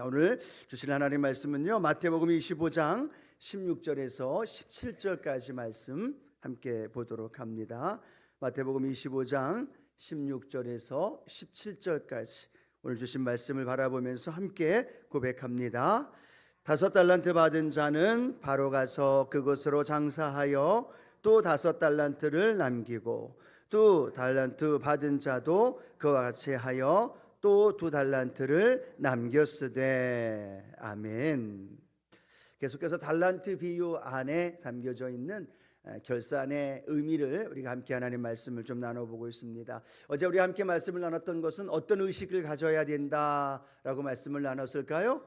오늘 주실 하나님 말씀은요, 마태복음 25장 16절에서 17절까지 말씀 함께 보도록 합니다. 마태복음 25장 16절에서 17절까지 오늘 주신 말씀을 바라보면서 함께 고백합니다. 5달란트 받은 자는 바로 가서 그것으로 장사하여 또 5달란트를 남기고, 또 달란트 받은 자도 그와 같이 하여 또 2달란트를 남겼으되. 아멘. 계속해서 달란트 비유 안에 담겨져 있는 결산의 의미를 우리가 함께 하나님 말씀을 좀 나눠보고 있습니다. 어제 우리 함께 말씀을 나눴던 것은 어떤 의식을 가져야 된다라고 말씀을 나눴을까요?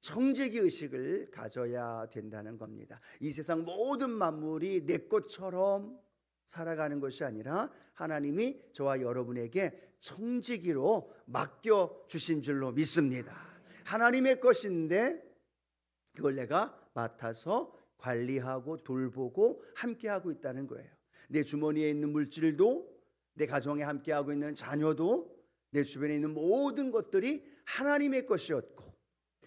청지기 의식을 가져야 된다는 겁니다. 이 세상 모든 만물이 내 것처럼 살아가는 것이 아니라 하나님이 저와 여러분에게 청지기로 맡겨주신 줄로 믿습니다. 하나님의 것인데 그걸 내가 맡아서 관리하고 돌보고 함께하고 있다는 거예요. 내 주머니에 있는 물질도, 내 가정에 함께하고 있는 자녀도, 내 주변에 있는 모든 것들이 하나님의 것이었고,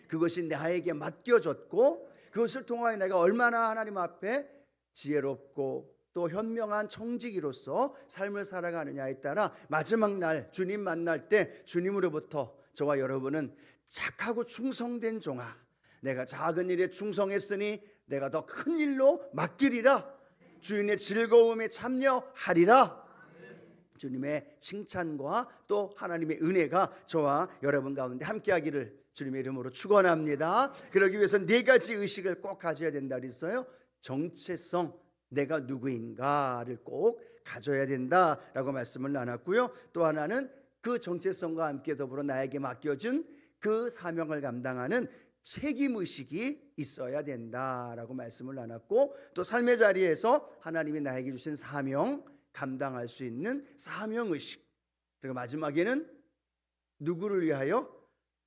그것이 나에게 맡겨졌고, 그것을 통하여 내가 얼마나 하나님 앞에 지혜롭고 또 현명한 청지기로서 삶을 살아가느냐에 따라 마지막 날 주님 만날 때 주님으로부터 저와 여러분은 착하고 충성된 종아, 내가 작은 일에 충성했으니 내가 더 큰 일로 맡기리라, 주인의 즐거움에 참여하리라, 주님의 칭찬과 또 하나님의 은혜가 저와 여러분 가운데 함께하기를 주님의 이름으로 축원합니다. 그러기 위해서 4가지 의식을 꼭 가져야 된다 그랬어요. 정체성, 내가 누구인가를 꼭 가져야 된다라고 말씀을 나눴고요. 또 하나는 그 정체성과 함께 더불어 나에게 맡겨준 그 사명을 감당하는 책임의식이 있어야 된다라고 말씀을 나눴고, 또 삶의 자리에서 하나님이 나에게 주신 사명, 감당할 수 있는 사명의식, 그리고 마지막에는 누구를 위하여?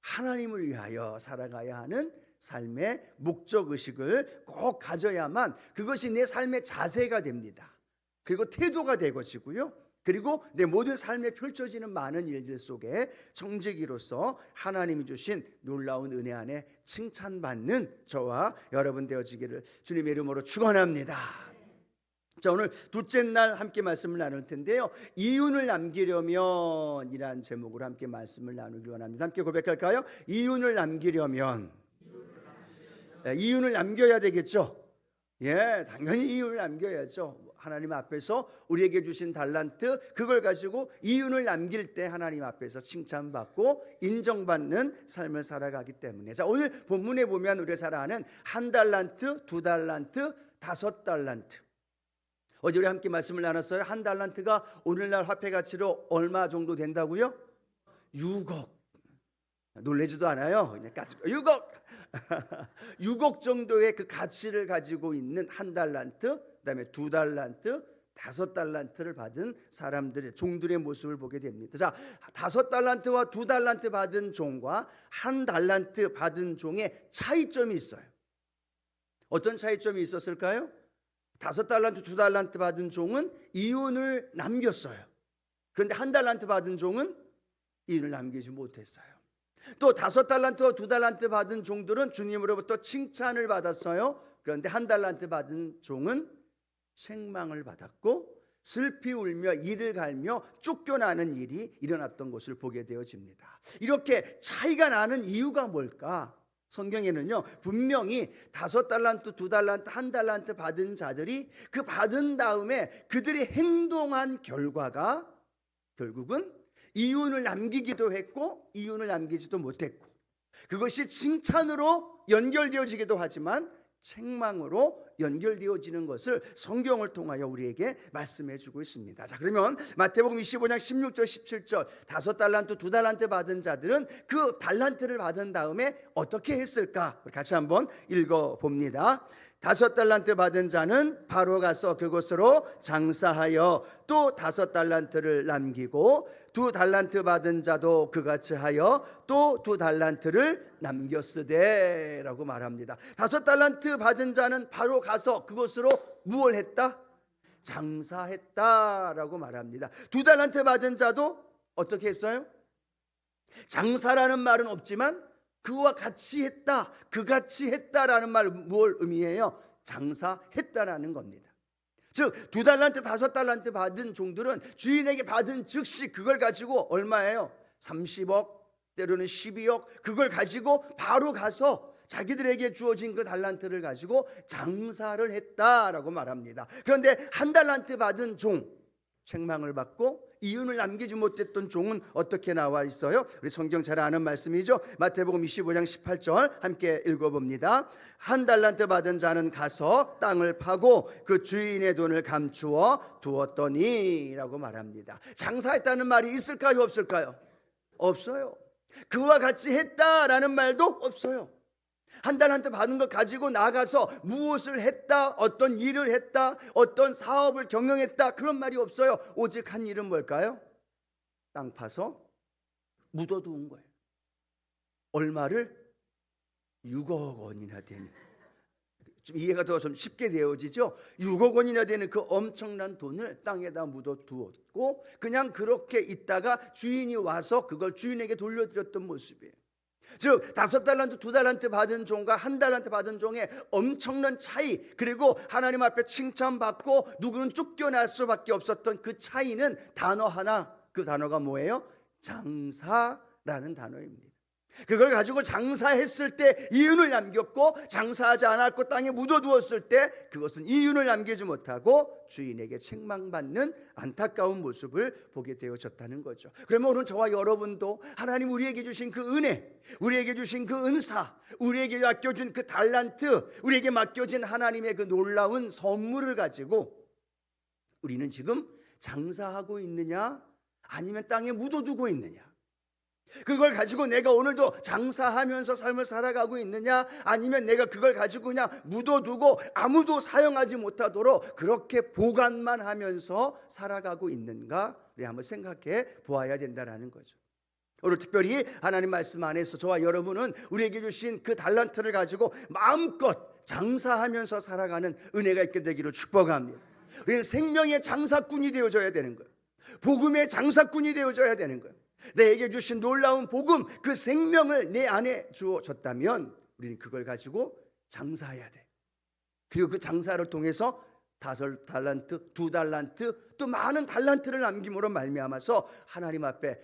하나님을 위하여 살아가야 하는 삶의 목적의식을 꼭 가져야만 그것이 내 삶의 자세가 됩니다. 그리고 태도가 되고지고요. 그리고 내 모든 삶에 펼쳐지는 많은 일들 속에 청지기로서 하나님이 주신 놀라운 은혜 안에 칭찬받는 저와 여러분 되어지기를 주님의 이름으로 축원합니다. 자, 오늘 둘째 날 함께 말씀을 나눌 텐데요, 이윤을 남기려면 이란 제목으로 함께 말씀을 나누기 원합니다. 함께 고백할까요? 이윤을 남기려면, 이윤을 남겨야 되겠죠. 예, 당연히 이윤을 남겨야죠. 하나님 앞에서 우리에게 주신 달란트, 그걸 가지고 이윤을 남길 때 하나님 앞에서 칭찬받고 인정받는 삶을 살아가기 때문에. 자, 오늘 본문에 보면 우리가 잘 아는 1달란트, 2달란트, 5달란트. 어제 우리 함께 말씀을 나눴어요. 1달란트가 오늘날 화폐 가치로 얼마 정도 된다고요? 6억. 놀라지도 않아요. 그냥 6억. 6억 정도의 그 가치를 가지고 있는 1달란트, 그다음에 2달란트, 5달란트를 받은 사람들의, 종들의 모습을 보게 됩니다. 자, 5달란트와 2달란트 받은 종과 1달란트 받은 종의 차이점이 있어요. 어떤 차이점이 있었을까요? 5달란트, 2달란트 받은 종은 이윤을 남겼어요. 그런데 1달란트 받은 종은 이윤을 남기지 못했어요. 또 5달란트와 2달란트 받은 종들은 주님으로부터 칭찬을 받았어요. 그런데 1달란트 받은 종은 책망을 받았고 슬피 울며 이를 갈며 쫓겨나는 일이 일어났던 것을 보게 되어집니다. 이렇게 차이가 나는 이유가 뭘까? 성경에는요, 분명히 5달란트, 2달란트, 1달란트 받은 자들이 그 받은 다음에 그들이 행동한 결과가 결국은 이윤을 남기기도 했고 이윤을 남기지도 못했고, 그것이 칭찬으로 연결되어지기도 하지만 책망으로 연결되어지는 것을 성경을 통하여 우리에게 말씀해 주고 있습니다. 자, 그러면 마태복음 25장 16절 17절 5달란트 2달란트 받은 자들은 그 달란트를 받은 다음에 어떻게 했을까? 같이 한번 읽어봅니다. 5달란트 받은 자는 바로 가서 그곳으로 장사하여 또 5달란트를 남기고, 2달란트 받은 자도 그같이 하여 또 2달란트를 남겼으되 라고 말합니다. 5달란트 받은 자는 바로 가서 그곳으로 무엇을 했다? 장사했다라고 말합니다. 2달란트 받은 자도 어떻게 했어요? 장사라는 말은 없지만 그와 같이 했다, 그같이 했다라는 말 뭘 의미해요? 장사했다라는 겁니다. 즉 2달란트 5달란트 받은 종들은 주인에게 받은 즉시 그걸 가지고 얼마예요? 30억, 때로는 12억, 그걸 가지고 바로 가서 자기들에게 주어진 그 달란트를 가지고 장사를 했다라고 말합니다. 그런데 1달란트 받은 종, 책망을 받고 이윤을 남기지 못했던 종은 어떻게 나와 있어요? 우리 성경 잘 아는 말씀이죠. 마태복음 25장 18절 함께 읽어봅니다. 1달란트 받은 자는 가서 땅을 파고 그 주인의 돈을 감추어 두었더니 라고 말합니다. 장사했다는 말이 있을까요, 없을까요? 없어요. 그와 같이 했다라는 말도 없어요. 1달란트 받은 것 가지고 나가서 무엇을 했다, 어떤 일을 했다, 어떤 사업을 경영했다, 그런 말이 없어요. 오직 한 일은 뭘까요? 땅 파서 묻어두은 거예요. 얼마를? 6억 원이나 되는, 좀 이해가 더 좀 쉽게 되어지죠. 6억 원이나 되는 그 엄청난 돈을 땅에다 묻어두었고 그냥 그렇게 있다가 주인이 와서 그걸 주인에게 돌려드렸던 모습이에요. 즉 5달란트 2달란트 받은 종과 1달란트 받은 종의 엄청난 차이, 그리고 하나님 앞에 칭찬받고 누구는 쫓겨날 수밖에 없었던 그 차이는 단어 하나, 그 단어가 뭐예요? 장사라는 단어입니다. 그걸 가지고 장사했을 때 이윤을 남겼고 장사하지 않았고 땅에 묻어두었을 때 그것은 이윤을 남기지 못하고 주인에게 책망받는 안타까운 모습을 보게 되어졌다는 거죠. 그러면 오늘 저와 여러분도 하나님 우리에게 주신 그 은혜, 우리에게 주신 그 은사, 우리에게 맡겨준 그 달란트, 우리에게 맡겨진 하나님의 그 놀라운 선물을 가지고 우리는 지금 장사하고 있느냐 아니면 땅에 묻어두고 있느냐, 그걸 가지고 내가 오늘도 장사하면서 삶을 살아가고 있느냐 아니면 내가 그걸 가지고 그냥 묻어두고 아무도 사용하지 못하도록 그렇게 보관만 하면서 살아가고 있는가, 우리 한번 생각해 보아야 된다는 거죠. 오늘 특별히 하나님 말씀 안에서 저와 여러분은 우리에게 주신 그 달란트를 가지고 마음껏 장사하면서 살아가는 은혜가 있게 되기를 축복합니다. 우리는 생명의 장사꾼이 되어져야 되는 거예요. 복음의 장사꾼이 되어져야 되는 거예요. 내게 주신 놀라운 복음, 그 생명을 내 안에 주어졌다면 우리는 그걸 가지고 장사해야 돼. 그리고 그 장사를 통해서 5달란트, 2달란트, 또 많은 달란트를 남김으로 말미암아서 하나님 앞에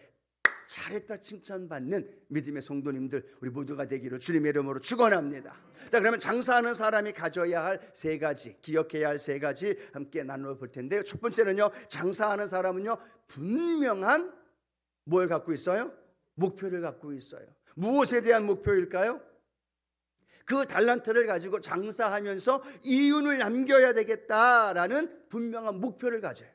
잘했다 칭찬받는 믿음의 성도님들 우리 모두가 되기를 주님의 이름으로 축원합니다. 자, 그러면 장사하는 사람이 가져야 할 3가지, 기억해야 할 3가지 함께 나눠 볼 텐데요. 첫 번째는요, 장사하는 사람은요 분명한 뭘 갖고 있어요? 목표를 갖고 있어요. 무엇에 대한 목표일까요? 그 달란트를 가지고 장사하면서 이윤을 남겨야 되겠다라는 분명한 목표를 가져요.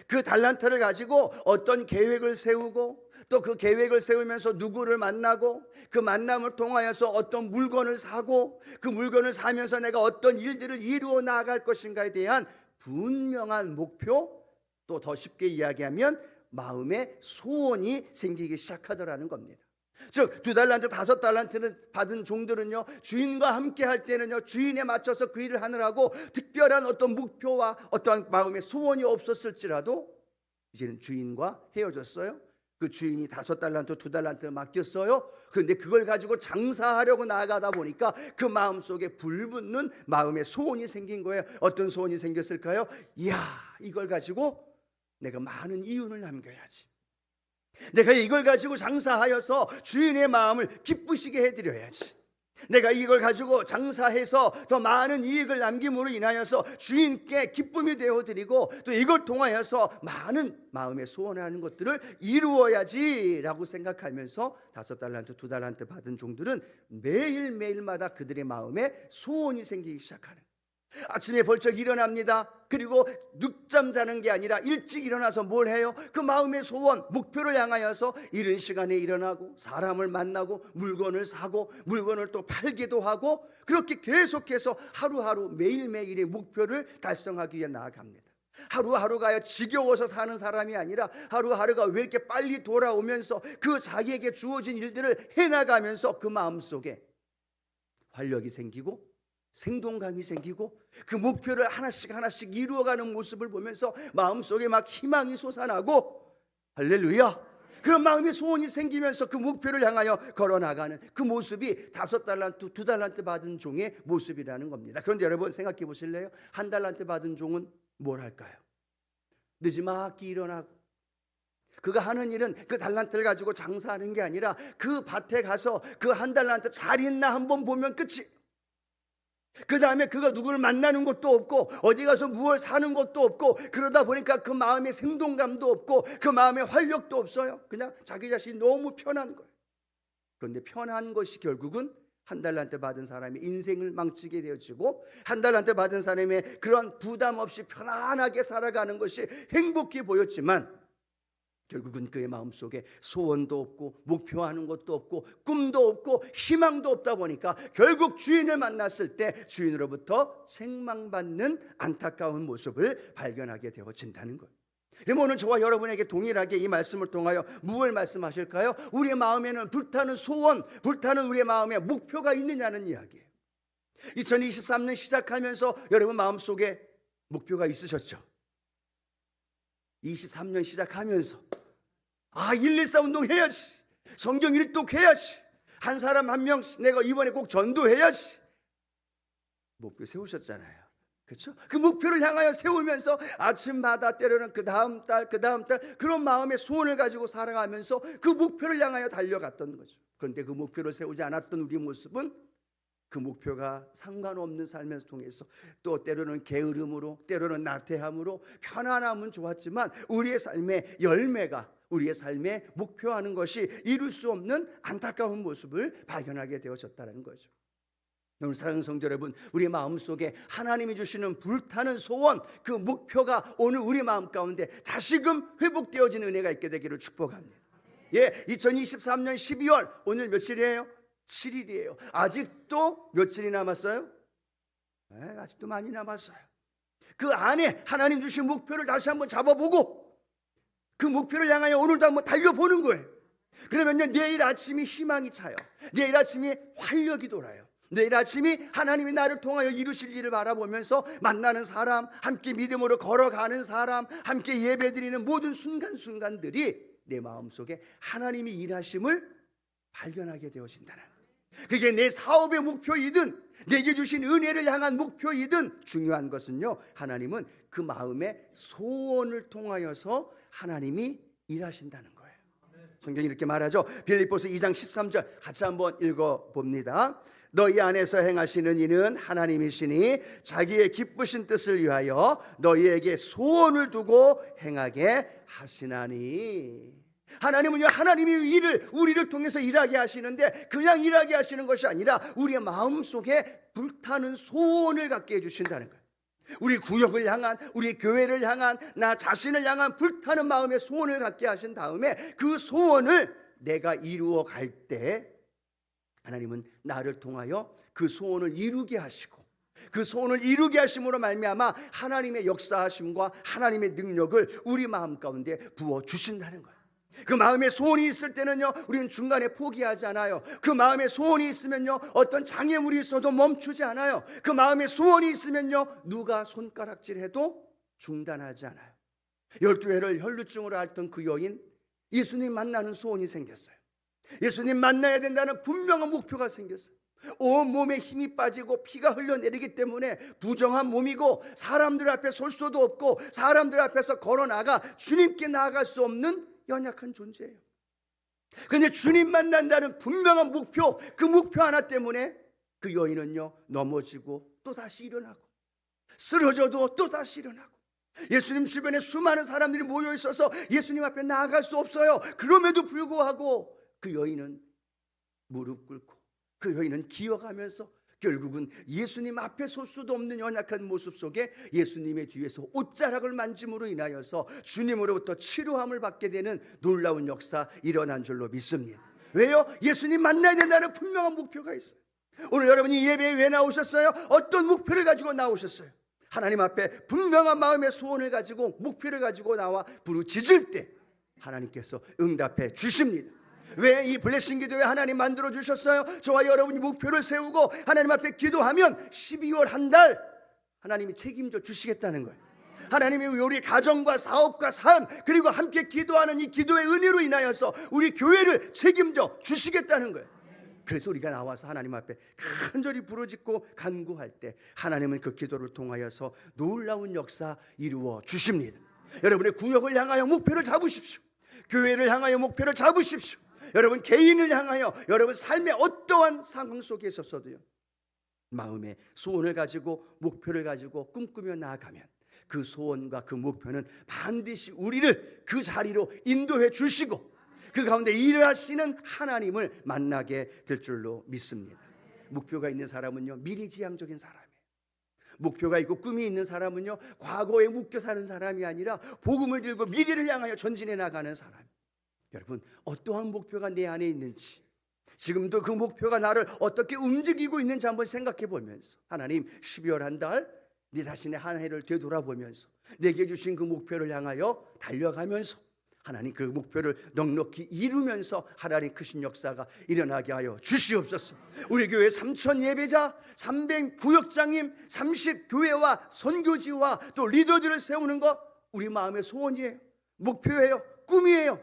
그 달란트를 가지고 어떤 계획을 세우고 또 그 계획을 세우면서 누구를 만나고 그 만남을 통하여서 어떤 물건을 사고 그 물건을 사면서 내가 어떤 일들을 이루어 나아갈 것인가에 대한 분명한 목표, 또 더 쉽게 이야기하면 마음의 소원이 생기기 시작하더라는 겁니다. 즉 2달란트 5달란트를 받은 종들은요 주인과 함께 할 때는요 주인에 맞춰서 그 일을 하느라고 특별한 어떤 목표와 어떠한 마음의 소원이 없었을지라도 이제는 주인과 헤어졌어요. 그 주인이 5달란트 2달란트를 맡겼어요. 그런데 그걸 가지고 장사하려고 나아가다 보니까 그 마음속에 불붙는 마음의 소원이 생긴 거예요. 어떤 소원이 생겼을까요? 이야, 이걸 가지고 내가 많은 이윤을 남겨야지. 내가 이걸 가지고 장사하여서 주인의 마음을 기쁘시게 해드려야지. 내가 이걸 가지고 장사해서 더 많은 이익을 남김으로 인하여서 주인께 기쁨이 되어드리고 또 이걸 통하여서 많은 마음의 소원하는 것들을 이루어야지라고 생각하면서 5달란트 2달란트 받은 종들은 매일매일마다 그들의 마음에 소원이 생기기 시작하는 거예요. 아침에 벌쩍 일어납니다. 그리고 늦잠 자는 게 아니라 일찍 일어나서 뭘 해요? 그 마음의 소원, 목표를 향하여서 이른 시간에 일어나고 사람을 만나고 물건을 사고 물건을 또 팔기도 하고 그렇게 계속해서 하루하루 매일매일의 목표를 달성하기 위해 나아갑니다. 하루하루가 지겨워서 사는 사람이 아니라 하루하루가 왜 이렇게 빨리 돌아오면서 그 자기에게 주어진 일들을 해나가면서 그 마음속에 활력이 생기고 생동감이 생기고 그 목표를 하나씩 이루어가는 모습을 보면서 마음속에 막 희망이 솟아나고 할렐루야, 그런 마음의 소원이 생기면서 그 목표를 향하여 걸어나가는 그 모습이 5달란트, 2달란트 받은 종의 모습이라는 겁니다. 그런데 여러분 생각해 보실래요? 1달란트 받은 종은 뭘 할까요? 늦지막히 일어나고, 그가 하는 일은 그 달란트를 가지고 장사하는 게 아니라 그 밭에 가서 그 1달란트 잘 있나 한번 보면 끝이. 그 다음에 그가 누구를 만나는 것도 없고 어디 가서 무엇을 사는 것도 없고, 그러다 보니까 그 마음에 생동감도 없고 그 마음에 활력도 없어요. 그냥 자기 자신이 너무 편한 거예요. 그런데 편한 것이 결국은 1달란트 받은 사람의 인생을 망치게 되어지고, 1달란트 받은 사람의 그런 부담 없이 편안하게 살아가는 것이 행복해 보였지만 결국은 그의 마음속에 소원도 없고 목표하는 것도 없고 꿈도 없고 희망도 없다 보니까 결국 주인을 만났을 때 주인으로부터 책망받는 안타까운 모습을 발견하게 되어진다는 거예요. 그럼 오늘 저와 여러분에게 동일하게 이 말씀을 통하여 무엇을 말씀하실까요? 우리의 마음에는 불타는 소원, 불타는 우리의 마음에 목표가 있느냐는 이야기예요. 2023년 시작하면서 여러분 마음속에 목표가 있으셨죠? 23년 시작하면서 114 운동 해야지, 성경 일독 해야지, 한 사람 한 명씩 내가 이번에 꼭 전도해야지, 목표 세우셨잖아요. 그렇죠? 그 목표를 향하여 세우면서 아침마다 때로는 그 다음 달 그런 마음의 소원을 가지고 살아가면서 그 목표를 향하여 달려갔던 거죠. 그런데 그 목표를 세우지 않았던 우리 모습은 그 목표가 상관없는 삶을 통해서 또 때로는 게으름으로, 때로는 나태함으로, 편안함은 좋았지만 우리의 삶의 열매가, 우리의 삶에 목표하는 것이 이룰 수 없는 안타까운 모습을 발견하게 되어졌다는 거죠. 오늘 사랑하는 성도 여러분, 우리 마음속에 하나님이 주시는 불타는 소원, 그 목표가 오늘 우리 마음 가운데 다시금 회복되어지는 은혜가 있게 되기를 축복합니다. 2023년 12월 오늘 며칠이에요? 7일이에요. 아직도 며칠이 남았어요? 아직도 많이 남았어요. 그 안에 하나님 주신 목표를 다시 한번 잡아보고 그 목표를 향하여 오늘도 한번 달려보는 거예요. 그러면요, 내일 아침이 희망이 차요. 내일 아침이 활력이 돌아요. 내일 아침이 하나님이 나를 통하여 이루실 일을 바라보면서 만나는 사람, 함께 믿음으로 걸어가는 사람, 함께 예배드리는 모든 순간순간들이 내 마음속에 하나님이 일하심을 발견하게 되어진다는 거예요. 그게 내 사업의 목표이든 내게 주신 은혜를 향한 목표이든 중요한 것은요, 하나님은 그 마음의 소원을 통하여서 하나님이 일하신다는 거예요. 성경이 이렇게 말하죠. 빌립보서 2장 13절 같이 한번 읽어봅니다. 너희 안에서 행하시는 이는 하나님이시니 자기의 기쁘신 뜻을 위하여 너희에게 소원을 두고 행하게 하시나니. 하나님은요, 하나님이 일을 우리를 통해서 일하게 하시는데 그냥 일하게 하시는 것이 아니라 우리의 마음속에 불타는 소원을 갖게 해주신다는 거예요. 우리 구역을 향한, 우리 교회를 향한, 나 자신을 향한 불타는 마음의 소원을 갖게 하신 다음에 그 소원을 내가 이루어 갈 때 하나님은 나를 통하여 그 소원을 이루게 하시고, 그 소원을 이루게 하심으로 말미암아 하나님의 역사하심과 하나님의 능력을 우리 마음 가운데 부어주신다는 거예요. 그 마음에 소원이 있을 때는요, 우리는 중간에 포기하지 않아요. 그 마음에 소원이 있으면요, 어떤 장애물이 있어도 멈추지 않아요. 그 마음에 소원이 있으면요, 누가 손가락질해도 중단하지 않아요. 12회를 혈루증으로 앓던 그 여인, 예수님 만나는 소원이 생겼어요. 예수님 만나야 된다는 분명한 목표가 생겼어요. 온 몸에 힘이 빠지고 피가 흘러내리기 때문에 부정한 몸이고 사람들 앞에 설 수도 없고 사람들 앞에서 걸어나가 주님께 나아갈 수 없는 연약한 존재예요. 그런데 주님 만난다는 분명한 목표, 그 목표 하나 때문에 그 여인은요, 넘어지고 또 다시 일어나고, 쓰러져도 또 다시 일어나고, 예수님 주변에 수많은 사람들이 모여 있어서 예수님 앞에 나아갈 수 없어요. 그럼에도 불구하고 그 여인은 무릎 꿇고, 그 여인은 기어가면서 결국은 예수님 앞에 설 수도 없는 연약한 모습 속에 예수님의 뒤에서 옷자락을 만짐으로 인하여서 주님으로부터 치료함을 받게 되는 놀라운 역사 일어난 줄로 믿습니다. 왜요? 예수님 만나야 된다는 분명한 목표가 있어요. 오늘 여러분이 예배에 왜 나오셨어요? 어떤 목표를 가지고 나오셨어요? 하나님 앞에 분명한 마음의 소원을 가지고 목표를 가지고 나와 부르짖을 때 하나님께서 응답해 주십니다. 왜 이 블레싱 기도회 하나님 만들어 주셨어요? 저와 여러분이 목표를 세우고 하나님 앞에 기도하면 12월 한 달 하나님이 책임져 주시겠다는 거예요. 하나님이 우리 가정과 사업과 삶 그리고 함께 기도하는 이 기도의 은혜로 인하여서 우리 교회를 책임져 주시겠다는 거예요. 그래서 우리가 나와서 하나님 앞에 간절히 부르짖고 간구할 때 하나님은 그 기도를 통하여서 놀라운 역사 이루어 주십니다. 여러분의 구역을 향하여 목표를 잡으십시오. 교회를 향하여 목표를 잡으십시오. 여러분 개인을 향하여 여러분 삶의 어떠한 상황 속에 있어서도요, 마음에 소원을 가지고 목표를 가지고 꿈꾸며 나아가면 그 소원과 그 목표는 반드시 우리를 그 자리로 인도해 주시고 그 가운데 일하시는 하나님을 만나게 될 줄로 믿습니다. 목표가 있는 사람은요, 미래지향적인 사람이에요. 목표가 있고 꿈이 있는 사람은요, 과거에 묶여 사는 사람이 아니라 복음을 들고 미래를 향하여 전진해 나가는 사람. 여러분 어떠한 목표가 내 안에 있는지, 지금도 그 목표가 나를 어떻게 움직이고 있는지 한번 생각해 보면서, 하나님 12월 한 달 네 자신의 한 해를 되돌아보면서 내게 주신 그 목표를 향하여 달려가면서 하나님 그 목표를 넉넉히 이루면서 하나님 크신 역사가 일어나게 하여 주시옵소서. 우리 교회 3,000 예배자, 300 구역장님, 30 교회와 선교지와 또 리더들을 세우는 것 우리 마음의 소원이에요. 목표예요. 꿈이에요.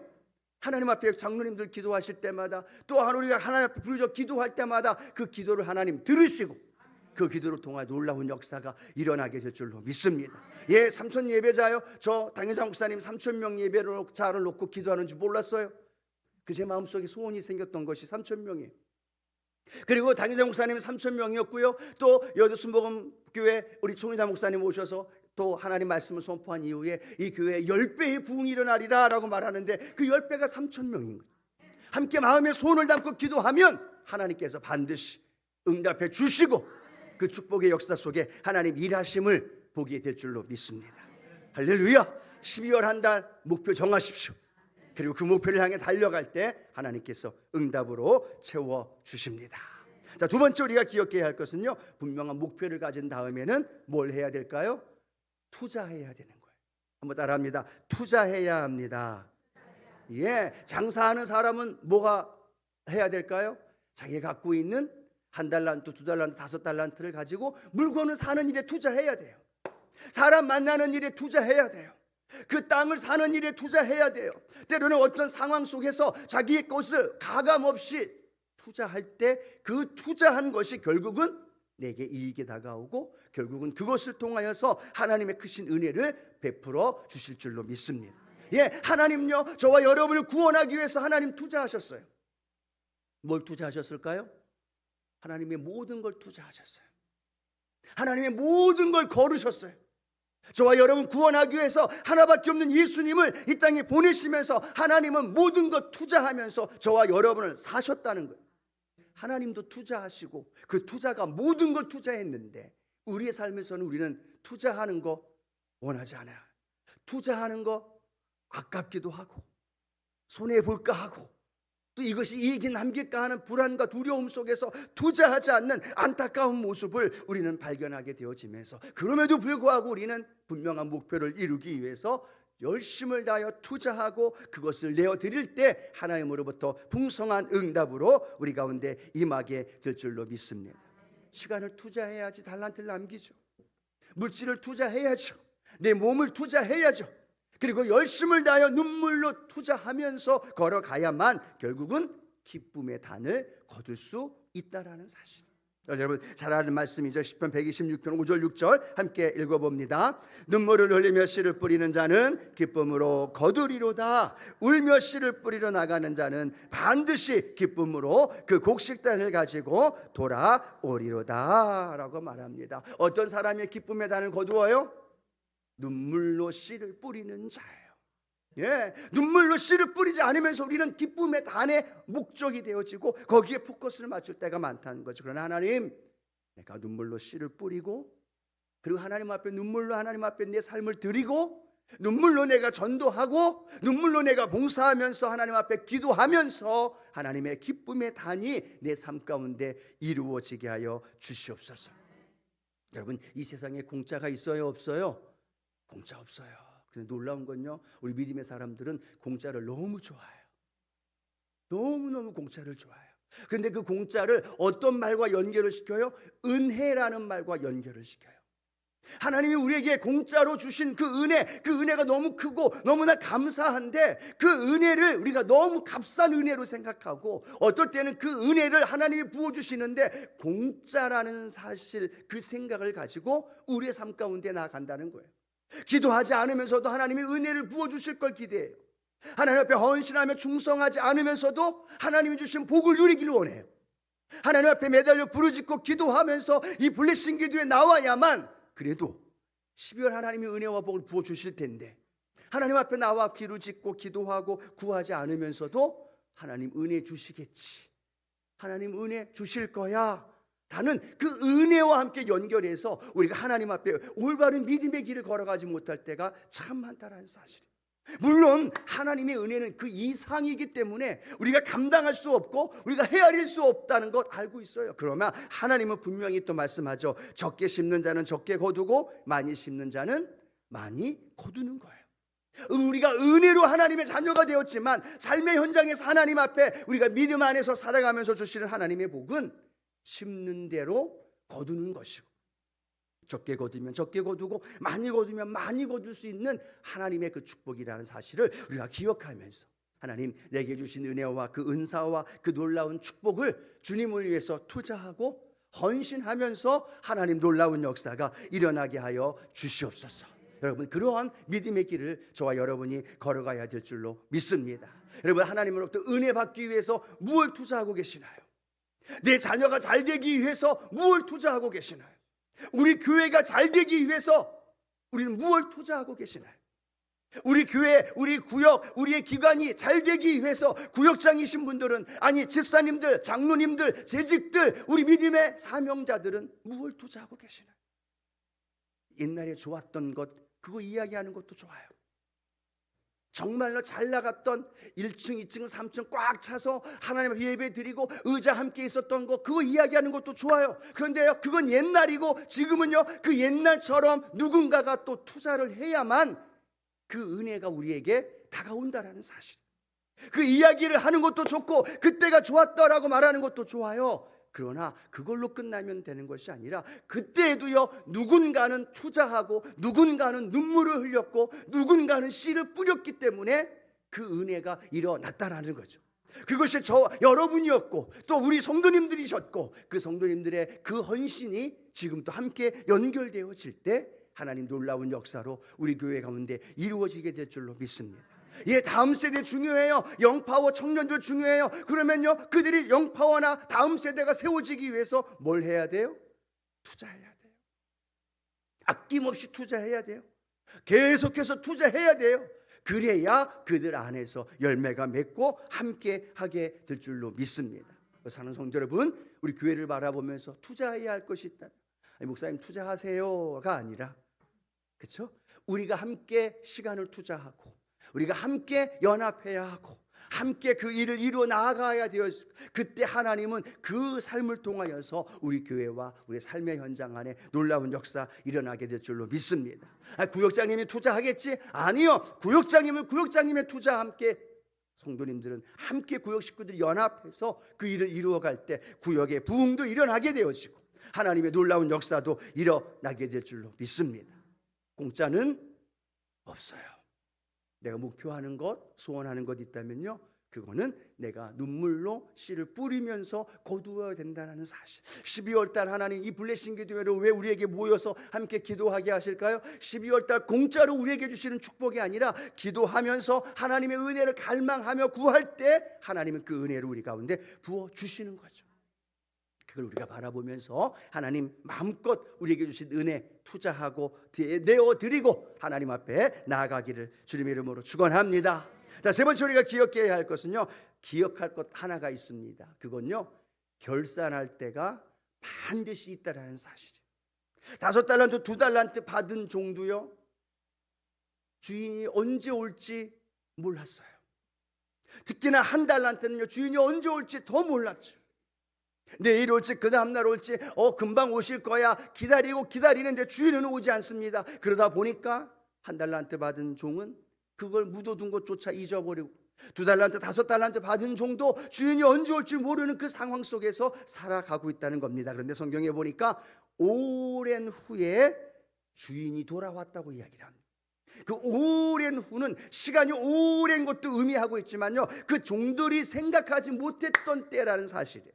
하나님 앞에 장로님들 기도하실 때마다, 또한 우리가 하나님 앞에 부르짖어 기도할 때마다 그 기도를 하나님 들으시고 그 기도를 통해 놀라운 역사가 일어나게 될 줄로 믿습니다. 예, 3,000 예배자요. 저 당회장 목사님 3,000명 예배자를 놓고 기도하는 줄 몰랐어요. 그 제 마음속에 소원이 생겼던 것이 3,000명이에요. 그리고 당회장 목사님은 3,000명이었고요. 또 여두순복음교회 우리 총회장 목사님 오셔서 또 하나님 말씀을 선포한 이후에 이 교회에 10배의 부흥이 일어나리라 라고 말하는데 그 10배가 3,000명인 거예요. 함께 마음의 소원을 담고 기도하면 하나님께서 반드시 응답해 주시고 그 축복의 역사 속에 하나님 일하심을 보게 될 줄로 믿습니다. 할렐루야. 12월 한 달 목표 정하십시오. 그리고 그 목표를 향해 달려갈 때 하나님께서 응답으로 채워주십니다. 자, 두 번째 우리가 기억해야 할 것은요, 분명한 목표를 가진 다음에는 뭘 해야 될까요? 투자해야 되는 거예요. 한번 따라합니다. 투자해야 합니다. 예, 장사하는 사람은 뭐가 해야 될까요? 자기가 갖고 있는 1달란트, 2달란트, 5달란트를 가지고 물건을 사는 일에 투자해야 돼요. 사람 만나는 일에 투자해야 돼요. 그 땅을 사는 일에 투자해야 돼요. 때로는 어떤 상황 속에서 자기의 것을 가감없이 투자할 때 그 투자한 것이 결국은 내게 이익이 다가오고 결국은 그것을 통하여서 하나님의 크신 은혜를 베풀어 주실 줄로 믿습니다. 예, 하나님요, 저와 여러분을 구원하기 위해서 하나님 투자하셨어요. 뭘 투자하셨을까요? 하나님의 모든 걸 투자하셨어요. 하나님의 모든 걸 거르셨어요. 저와 여러분 구원하기 위해서 하나밖에 없는 예수님을 이 땅에 보내시면서 하나님은 모든 것 투자하면서 저와 여러분을 사셨다는 거예요. 하나님도 투자하시고 그 투자가 모든 걸 투자했는데 우리의 삶에서는 우리는 투자하는 거 원하지 않아요. 투자하는 거 아깝기도 하고 손해볼까 하고 또 이것이 이익이 남길까 하는 불안과 두려움 속에서 투자하지 않는 안타까운 모습을 우리는 발견하게 되어지면서, 그럼에도 불구하고 우리는 분명한 목표를 이루기 위해서 열심을 다하여 투자하고 그것을 내어드릴 때 하나님으로부터 풍성한 응답으로 우리 가운데 임하게 될 줄로 믿습니다. 시간을 투자해야지 달란트를 남기죠. 물질을 투자해야죠. 내 몸을 투자해야죠. 그리고 열심을 다하여 눈물로 투자하면서 걸어가야만 결국은 기쁨의 단을 거둘 수 있다라는 사실. 여러분 잘 아는 말씀이죠. 시편 126편 5절 6절 함께 읽어봅니다. 눈물을 흘리며 씨를 뿌리는 자는 기쁨으로 거두리로다. 울며 씨를 뿌리러 나가는 자는 반드시 기쁨으로 그 곡식단을 가지고 돌아오리로다 라고 말합니다. 어떤 사람이 기쁨의 단을 거두어요? 눈물로 씨를 뿌리는 자예요. 예, 눈물로 씨를 뿌리지 않으면서 우리는 기쁨의 단의 목적이 되어지고 거기에 포커스를 맞출 때가 많다는 거죠. 그러나 하나님, 내가 눈물로 씨를 뿌리고 그리고 하나님 앞에 눈물로 하나님 앞에 내 삶을 드리고 눈물로 내가 전도하고 눈물로 내가 봉사하면서 하나님 앞에 기도하면서 하나님의 기쁨의 단이 내 삶 가운데 이루어지게 하여 주시옵소서. 여러분 이 세상에 공짜가 있어요 없어요? 공짜 없어요. 그런데 놀라운 건요, 우리 믿음의 사람들은 공짜를 너무 좋아해요. 너무너무 공짜를 좋아해요. 그런데 그 공짜를 어떤 말과 연결을 시켜요? 은혜라는 말과 연결을 시켜요. 하나님이 우리에게 공짜로 주신 그 은혜가 너무 크고 너무나 감사한데, 그 은혜를 우리가 너무 값싼 은혜로 생각하고, 어떨 때는 그 은혜를 하나님이 부어주시는데 공짜라는 사실, 그 생각을 가지고 우리의 삶 가운데 나아간다는 거예요. 기도하지 않으면서도 하나님이 은혜를 부어주실 걸 기대해요. 하나님 앞에 헌신하며 충성하지 않으면서도 하나님이 주신 복을 누리기를 원해요. 하나님 앞에 매달려 부르짖고 기도하면서 이 블레싱 기도에 나와야만 그래도 12월 하나님이 은혜와 복을 부어주실 텐데, 하나님 앞에 나와 부르짖고 기도하고 구하지 않으면서도 하나님 은혜 주시겠지, 하나님 은혜 주실 거야 라는 그 은혜와 함께 연결해서 우리가 하나님 앞에 올바른 믿음의 길을 걸어가지 못할 때가 참 많다라는 사실. 물론 하나님의 은혜는 그 이상이기 때문에 우리가 감당할 수 없고 우리가 헤아릴 수 없다는 것 알고 있어요. 그러나 하나님은 분명히 또 말씀하죠. 적게 심는 자는 적게 거두고 많이 심는 자는 많이 거두는 거예요. 우리가 은혜로 하나님의 자녀가 되었지만 삶의 현장에서 하나님 앞에 우리가 믿음 안에서 살아가면서 주시는 하나님의 복은 심는 대로 거두는 것이고, 적게 거두면 적게 거두고 많이 거두면 많이 거둘 수 있는 하나님의 그 축복이라는 사실을 우리가 기억하면서, 하나님 내게 주신 은혜와 그 은사와 그 놀라운 축복을 주님을 위해서 투자하고 헌신하면서 하나님 놀라운 역사가 일어나게 하여 주시옵소서. 여러분, 그러한 믿음의 길을 저와 여러분이 걸어가야 될 줄로 믿습니다. 여러분, 하나님으로부터 은혜 받기 위해서 무엇을 투자하고 계시나요? 내 자녀가 잘 되기 위해서 무엇을 투자하고 계시나요? 우리 교회가 잘 되기 위해서 우리는 무엇을 투자하고 계시나요? 우리 교회, 우리 구역, 우리의 기관이 잘 되기 위해서 구역장이신 분들은, 아니 집사님들, 장로님들, 재직들, 우리 믿음의 사명자들은 무엇을 투자하고 계시나요? 옛날에 좋았던 것, 그거 이야기하는 것도 좋아요. 정말로 잘 나갔던 1층, 2층, 3층 꽉 차서 하나님 앞에 예배 드리고 의자 함께 있었던 거, 그거 이야기하는 것도 좋아요. 그런데요, 그건 옛날이고 지금은요, 그 옛날처럼 누군가가 또 투자를 해야만 그 은혜가 우리에게 다가온다라는 사실. 그 이야기를 하는 것도 좋고 그때가 좋았다라고 말하는 것도 좋아요. 그러나 그걸로 끝나면 되는 것이 아니라, 그때에도요, 누군가는 투자하고 누군가는 눈물을 흘렸고 누군가는 씨를 뿌렸기 때문에 그 은혜가 일어났다라는 거죠. 그것이 여러분이었고 또 우리 성도님들이셨고, 그 성도님들의 그 헌신이 지금 또 함께 연결되어질 때 하나님 놀라운 역사로 우리 교회 가운데 이루어지게 될 줄로 믿습니다. 예, 다음 세대 중요해요. 영파워 청년들 중요해요. 그러면요, 그들이 영파워나 다음 세대가 세워지기 위해서 뭘 해야 돼요? 투자해야 돼요. 아낌없이 투자해야 돼요. 계속해서 투자해야 돼요. 그래야 그들 안에서 열매가 맺고 함께 하게 될 줄로 믿습니다. 사는 성도 여러분, 우리 교회를 바라보면서 투자해야 할 것이 있다면, 목사님 투자하세요가 아니라, 그렇죠? 우리가 함께 시간을 투자하고 우리가 함께 연합해야 하고 함께 그 일을 이루어 나아가야 되어, 그때 하나님은 그 삶을 통하여서 우리 교회와 우리 삶의 현장 안에 놀라운 역사 일어나게 될 줄로 믿습니다. 구역장님이 투자하겠지? 아니요. 구역장님은 구역장님의 투자, 함께 성도님들은 함께 구역 식구들이 연합해서 그 일을 이루어갈 때 구역의 부흥도 일어나게 되어지고 하나님의 놀라운 역사도 일어나게 될 줄로 믿습니다. 공짜는 없어요. 내가 목표하는 것, 소원하는 것 있다면요, 그거는 내가 눈물로 씨를 뿌리면서 거두어야 된다는 사실. 12월 달 하나님 이 블레싱 기도회로 왜 우리에게 모여서 함께 기도하게 하실까요? 12월 달 공짜로 우리에게 주시는 축복이 아니라, 기도하면서 하나님의 은혜를 갈망하며 구할 때 하나님은 그 은혜를 우리 가운데 부어주시는 거죠. 그걸 우리가 바라보면서 하나님 마음껏 우리에게 주신 은혜 투자하고 내어드리고 하나님 앞에 나아가기를 주님의 이름으로 축원합니다. 자, 세 번째 우리가 기억해야 할 것은요, 기억할 것 하나가 있습니다. 그건요, 결산할 때가 반드시 있다라는 사실이에요. 5달란트, 2달란트 받은 종도요, 주인이 언제 올지 몰랐어요. 특히나 1달란트는요, 주인이 언제 올지 더 몰랐죠. 내일 올지 그 다음날 올지 금방 오실 거야 기다리고 기다리는데 주인은 오지 않습니다. 그러다 보니까 1달란트 받은 종은 그걸 묻어둔 것조차 잊어버리고, 2달란트, 5달란트 받은 종도 주인이 언제 올지 모르는 그 상황 속에서 살아가고 있다는 겁니다. 그런데 성경에 보니까 오랜 후에 주인이 돌아왔다고 이야기를 합니다. 그 오랜 후는 시간이 오랜 것도 의미하고 있지만요, 그 종들이 생각하지 못했던 때라는 사실이에요.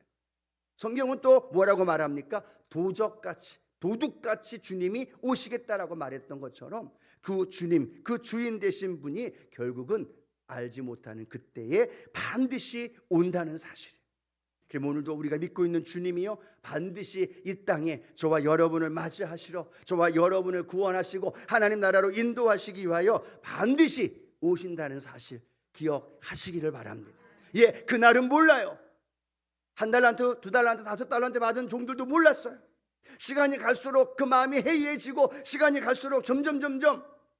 성경은 또 뭐라고 말합니까? 도둑같이 주님이 오시겠다라고 말했던 것처럼 그 주님, 그 주인 되신 분이 결국은 알지 못하는 그때에 반드시 온다는 사실이에요. 그럼 오늘도 우리가 믿고 있는 주님이요, 반드시 이 땅에 저와 여러분을 맞이하시러, 저와 여러분을 구원하시고 하나님 나라로 인도하시기 위하여 반드시 오신다는 사실 기억하시기를 바랍니다. 예, 그날은 몰라요. 1달란트, 2달란트, 5달란트 받은 종들도 몰랐어요. 시간이 갈수록 그 마음이 해이해지고 시간이 갈수록 점점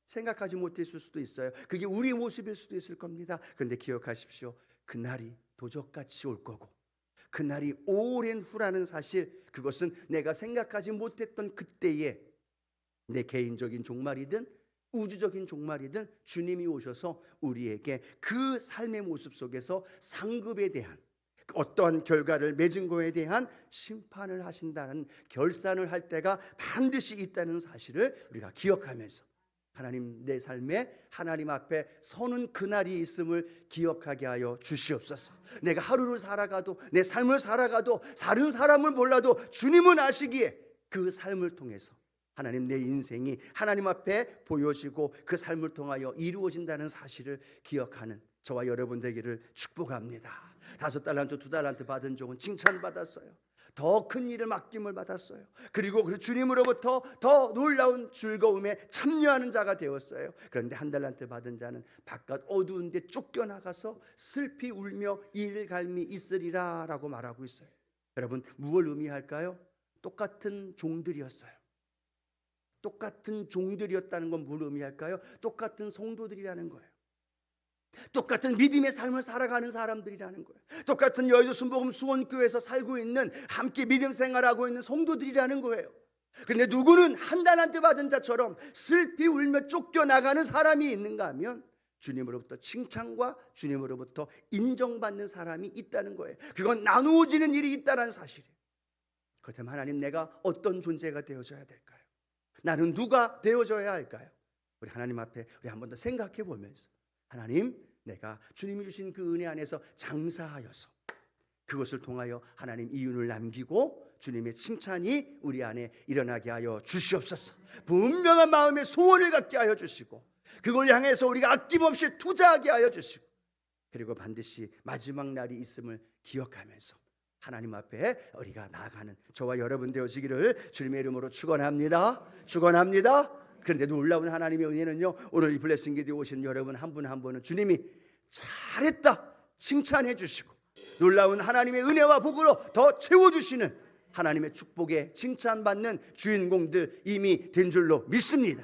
생각하지 못했을 수도 있어요. 그게 우리 모습일 수도 있을 겁니다. 그런데 기억하십시오. 그날이 도적같이 올 거고 그날이 오랜 후라는 사실, 그것은 내가 생각하지 못했던 그때에 내 개인적인 종말이든 우주적인 종말이든 주님이 오셔서 우리에게 그 삶의 모습 속에서 상급에 대한 어떠한 결과를 맺은 거에 대한 심판을 하신다는 결산을 할 때가 반드시 있다는 사실을 우리가 기억하면서 하나님, 내 삶에 하나님 앞에 서는 그날이 있음을 기억하게 하여 주시옵소서. 내가 하루를 살아가도, 내 삶을 살아가도, 다른 사람을 몰라도 주님은 아시기에 그 삶을 통해서 하나님, 내 인생이 하나님 앞에 보여지고 그 삶을 통하여 이루어진다는 사실을 기억하는 저와 여러분 되기를 축복합니다. 5달란트, 2달란트 받은 종은 칭찬받았어요. 더 큰 일을 맡김을 받았어요. 그리고 그 주님으로부터 더 놀라운 즐거움에 참여하는 자가 되었어요. 그런데 1달란트 받은 자는 바깥 어두운 데 쫓겨나가서 슬피 울며 일갈미 있으리라 라고 말하고 있어요. 여러분, 무엇을 의미할까요? 똑같은 종들이었어요. 똑같은 종들이었다는 건 뭘 의미할까요? 똑같은 성도들이라는 거예요. 똑같은 믿음의 삶을 살아가는 사람들이라는 거예요. 똑같은 여의도 순복음 수원교회에서 살고 있는, 함께 믿음 생활하고 있는 성도들이라는 거예요. 그런데 누구는 1달란트 받은 자처럼 슬피 울며 쫓겨나가는 사람이 있는가 하면 주님으로부터 칭찬과 주님으로부터 인정받는 사람이 있다는 거예요. 그건 나누어지는 일이 있다는 사실이에요. 그렇다면 하나님, 내가 어떤 존재가 되어져야 될까요? 나는 누가 되어져야 할까요? 우리 하나님 앞에 우리 한 번 더 생각해 보면서, 하나님, 내가 주님이 주신 그 은혜 안에서 장사하여서 그것을 통하여 하나님 이윤을 남기고 주님의 칭찬이 우리 안에 일어나게 하여 주시옵소서. 분명한 마음의 소원을 갖게 하여 주시고 그걸 향해서 우리가 아낌없이 투자하게 하여 주시고, 그리고 반드시 마지막 날이 있음을 기억하면서 하나님 앞에 우리가 나아가는 저와 여러분 되어지기를 주님의 이름으로 축원합니다. 그런데 놀라운 하나님의 은혜는요, 오늘 이 블레싱 기도에 오신 여러분 한 분 한 분은 주님이 잘했다 칭찬해 주시고 놀라운 하나님의 은혜와 복으로 더 채워주시는 하나님의 축복에 칭찬받는 주인공들 이미 된 줄로 믿습니다.